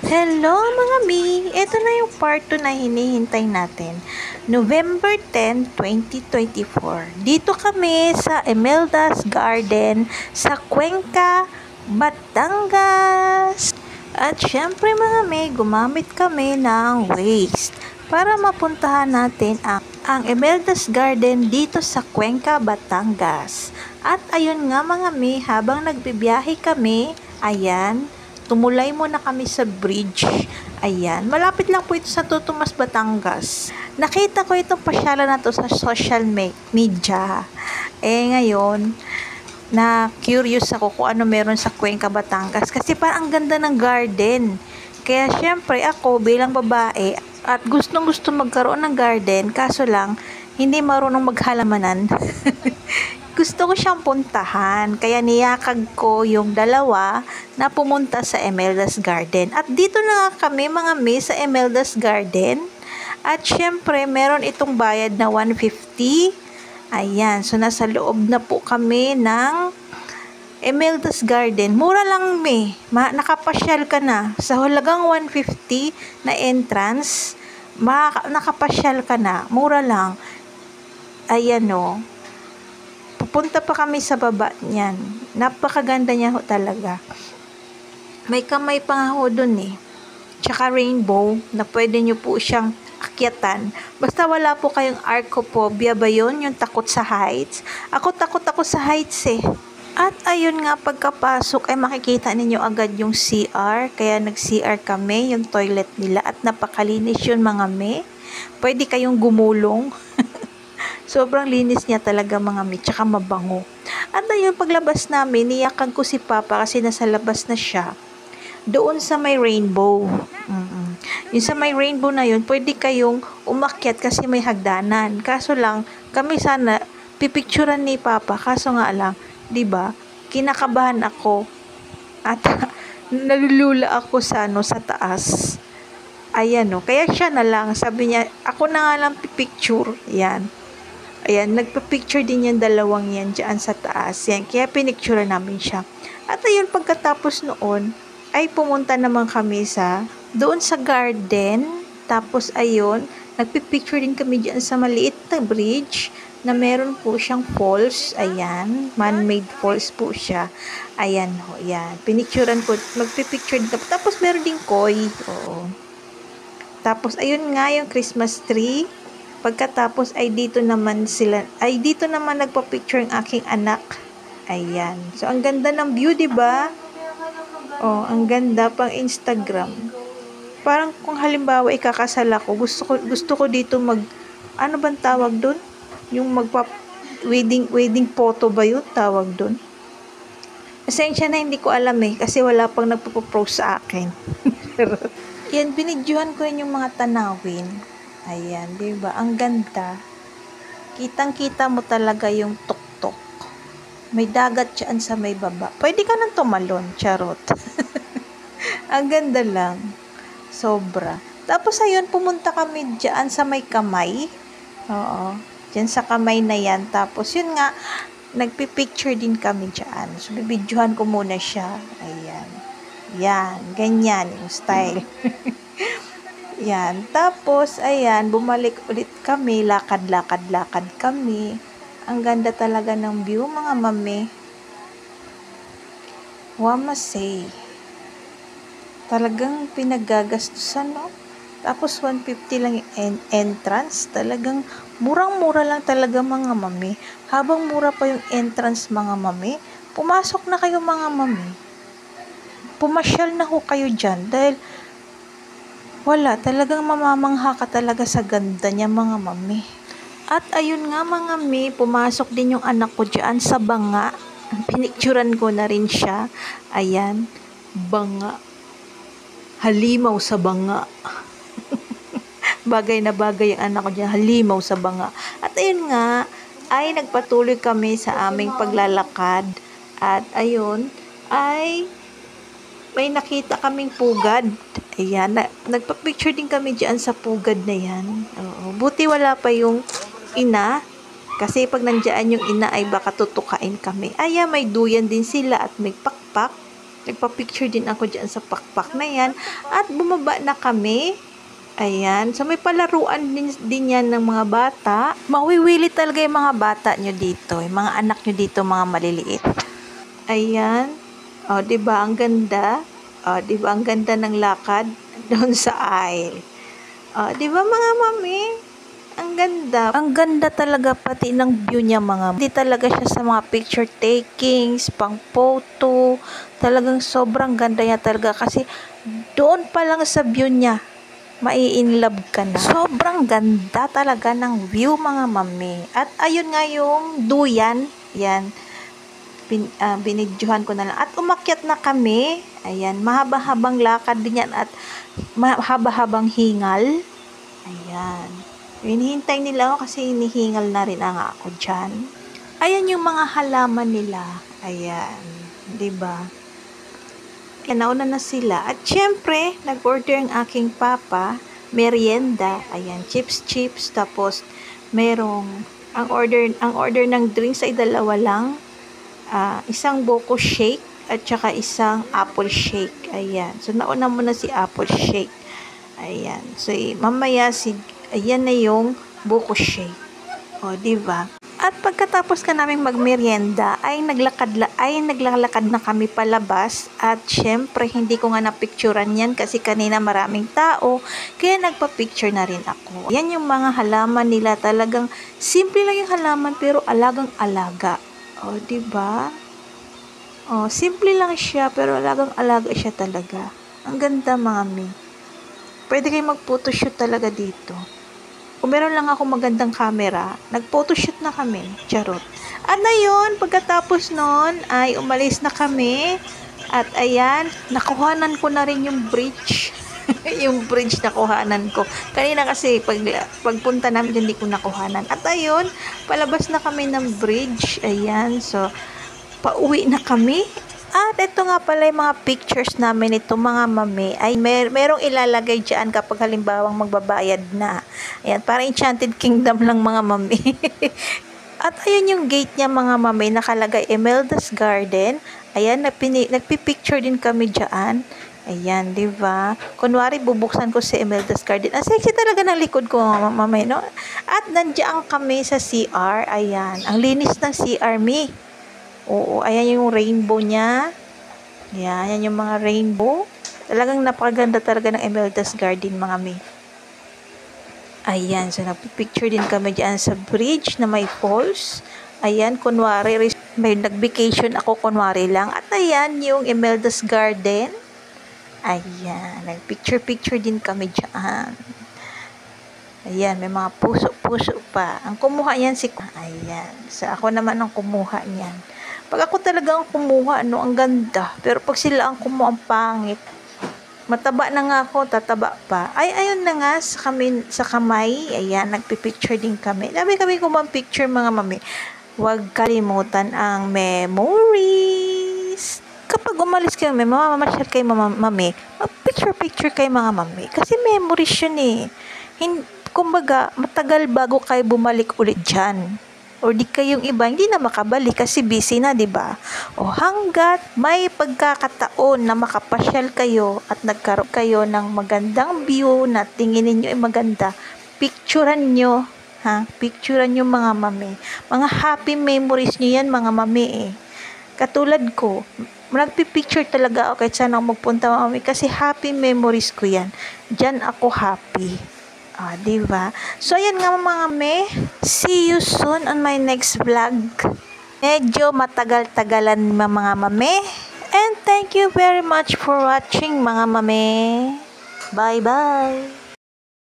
Hello mga mi! Ito na yung part 2 na hinihintay natin. November 10, 2024. Dito kami sa Imelda's Garden sa Cuenca, Batangas. At syempre mga mi, gumamit kami ng Waze para mapuntahan natin ang Imelda's Garden dito sa Cuenca, Batangas. At ayun nga mga mi, habang nagbibiyahe kami, ayan, tumulay muna kami sa bridge. Ayan, malapit lang po ito sa Tutumas, Batangas. Nakita ko itong pasyalan na to sa social media. Ngayon, na curious ako kung ano meron sa Cuenca, Batangas. Kasi parang ang ganda ng garden. Kaya syempre ako bilang babae at gustong magkaroon ng garden, kaso lang, hindi marunong maghalamanan. Gusto ko siyang puntahan, kaya niyakag ko yung dalawa na pumunta sa Imelda's Garden. At dito na nga kami mga miss sa Imelda's Garden. At syempre, meron itong bayad na 150. Ayan, so nasa loob na po kami ng Imelda's Garden. Mura lang nakapasyal ka na. Sa halagang 150 na entrance, nakapasyal ka na. Mura lang. Ayan o. Pupunta pa kami sa baba niyan. Napakaganda niya ho talaga. May kamay pa nga ho dun Tsaka rainbow na pwede nyo po siyang akyatan. Basta wala po kayong archophobia ba yun? Yung takot sa heights? Takot ako sa heights At ayun nga, pagkapasok ay makikita ninyo agad yung CR. Kaya nag-CR kami, yung toilet nila. At napakalinis yun mga me. Pwede kayong gumulong. Sobrang linis niya talaga mga mi, tsaka mabango. At ayun, paglabas namin, niyakan ko si Papa kasi nasa labas na siya. Doon sa may rainbow. Yung sa may rainbow na yun, pwede kayong umakyat kasi may hagdanan. Kaso lang, kami sana pipicturan ni Papa. Kaso nga lang, 'di ba? Kinakabahan ako at nalulula ako sa taas. Ayan kaya siya na lang, sabi niya, ako na nga lang pipicture. Ayan, nagpa-picture din yung dalawang yan dyan sa taas. Yan, kaya pinicture namin siya. At ayun, pagkatapos noon, ay pumunta naman kami doon sa garden. Tapos ayun, nagpipicture din kami dyan sa maliit na bridge na meron po siyang falls. Ayan, man-made falls po siya. Ayan ho, yan. Pinicturean ko, magpipicture din kami. Tapos meron din koi. Oo. Tapos ayun nga yung Christmas tree. Pagkatapos ay dito naman nagpa-picture ang aking anak. Ayan. So ang ganda ng view, 'di ba? Oh, ang ganda pang Instagram. Parang kung halimbawa ikakasal ako, gusto ko dito ano bang tawag doon? Yung wedding photo ba 'yun tawag doon? Pasensya na, hindi ko alam kasi wala pang nagpo-propose sa akin. Yan, binidyohan ko rin yung mga tanawin. Ayan, diba? Ang ganda. Kitang-kita mo talaga yung tuktok. May dagat dyan sa may baba. Pwede ka nang tumalon, charot. Ang ganda lang. Sobra. Tapos ayun, pumunta kami dyan sa may kamay. Oo. Dyan sa kamay na yan. Tapos yun nga, nagpipicture din kami dyan. So, bibidyohan ko muna siya. Ayan. Yan. Ganyan yung style. Yan. Tapos, ayan, bumalik ulit kami. Lakad kami. Ang ganda talaga ng view, mga mami. Wamasay. Talagang pinagagastusan, no? Tapos, 150 lang yung entrance. Talagang murang-mura lang talaga, mga mami. Habang mura pa yung entrance, mga mami, pumasok na kayo, mga mami. Pumasyal na ho kayo dyan. Dahil, wala, talagang mamamangha ka talaga sa ganda niya, mga mami. At ayun nga, mga mami, pumasok din yung anak ko dyan sa banga. Pinicturan ko na rin siya. Ayan, banga. Halimaw sa banga. Bagay na bagay yung anak ko dyan, halimaw sa banga. At ayun nga, ay nagpatuloy kami sa aming paglalakad. At ayun, ay may nakita kaming pugad. Ayan, nagpa-picture din kami dyan sa pugad na yan. Oo, buti wala pa yung ina. Kasi pag nandiyan yung ina ay baka tutukain kami. Ayan, may duyan din sila at may pakpak. Nagpa-picture din ako dyan sa pakpak na yan. At bumaba na kami. Ayan. So, may palaruan din yan ng mga bata. Mawiwili talaga yung mga bata nyo dito. Yung mga anak nyo dito, mga maliliit. Ayan. O, diba? Ang ganda. O, diba? Ang ganda ng lakad doon sa aisle. O, diba mga mami? Ang ganda. Ang ganda talaga pati ng view niya mga. Hindi talaga siya sa mga picture takings, pang photo. Talagang sobrang ganda niya talaga kasi doon pa lang sa view niya, mai-inlove ka na. Sobrang ganda talaga ng view mga mami. At ayun nga yung duyan. Yan. Binidyohan ko na lang. At umakyat na kami. Ayan. Mahaba-habang lakad din yan at mahaba-habang hingal. Ayan. Hinihintay nila ako kasi hinihingal na rin ang ako dyan. Ayan yung mga halaman nila. Ayan. Diba? Kaya nauna na sila. At syempre, nag-order ang aking papa. Merienda. Ayan. Chips. Tapos, merong, ang order ng drinks ay 2 lang. Isang buko shake at saka isang apple shake. Ayan. So, nauna muna si apple shake. Ayan. So, mamaya ayan na yung buko shake. O, diba? At pagkatapos ka namin magmerienda, ay naglalakad na kami palabas. At syempre, hindi ko nga napicturan yan kasi kanina maraming tao. Kaya nagpa-picture na rin ako. Yan yung mga halaman nila. Talagang simple lang yung halaman pero alagang-alaga. O, diba? O, simple lang siya pero alagang-alaga siya talaga. Ang ganda, mami. Pwede kayo mag-photoshoot talaga dito. Kung meron lang ako magandang camera, nag-photoshoot na kami. Charot. At na yun, pagkatapos nun, ay umalis na kami. At ayan, nakuhanan ko na rin yung bridge. Yung bridge nakuhanan ko. Kanina kasi, pagpunta namin, hindi ko nakuhanan. At ayun, palabas na kami ng bridge. Ayan, so, pauwi na kami. At ito nga pala yung mga pictures namin ito mga mami ay merong ilalagay dyan kapag halimbawang magbabayad na. Ayan, parang Enchanted Kingdom lang mga mami. At ayun yung gate niya mga mami, nakalagay Imelda's Garden. Ayan, nagpipicture din kami dyan. Ayan, di ba? Kunwari, bubuksan ko si Imelda's Garden. Ang sexy talaga ng likod ko mga mami, no? At nandiyan kami sa CR. Ayan, ang linis ng CR, mi. Oo, ayan yung rainbow niya. Ayan yung mga rainbow. Talagang napakaganda talaga ng Imelda's Garden, mga mi. Ayan, so nagpipicture din kami dyan sa bridge na may falls. Ayan, kunwari, may nag-vacation ako, kunwari lang. At ayan, yung Imelda's Garden. Ayan, nagpicture-picture din kami dyan. Ayan, may mga puso-puso pa. Ang kumuha niyan ayan, so ako naman ang kumuha niyan. Pag ako talaga ang kumuha, ang ganda. Pero pag sila ang kumuha, ang pangit. Mataba na nga ako, tataba pa. Ay, ayun na nga, sa kamay. Ayan, nagpipicture din kami. Sabi kami picture mga mami. Huwag kalimutan ang memories. Kapag umalis kayo, mamamasyal kayo mami, mag-picture kayo mga mami. Kasi memories yun eh. Kumbaga, matagal bago kayo bumalik ulit dyan. O di kayong iba, hindi na makabalik kasi busy na, di ba? O hanggat may pagkakataon na makapasyal kayo at nagkaroon kayo ng magandang view na tinginin nyo ay maganda, picturean nyo, ha? Picturean nyo mga mami. Mga happy memories nyo yan mga mami eh. Katulad ko, nagpipicture talaga ako kahit saan ako magpunta mga mami kasi happy memories ko yan. Diyan ako happy. Diba? So, ayan nga mga me. See you soon on my next vlog. Medyo matagal-tagalan mga mame. And thank you very much for watching mga mame. Bye-bye.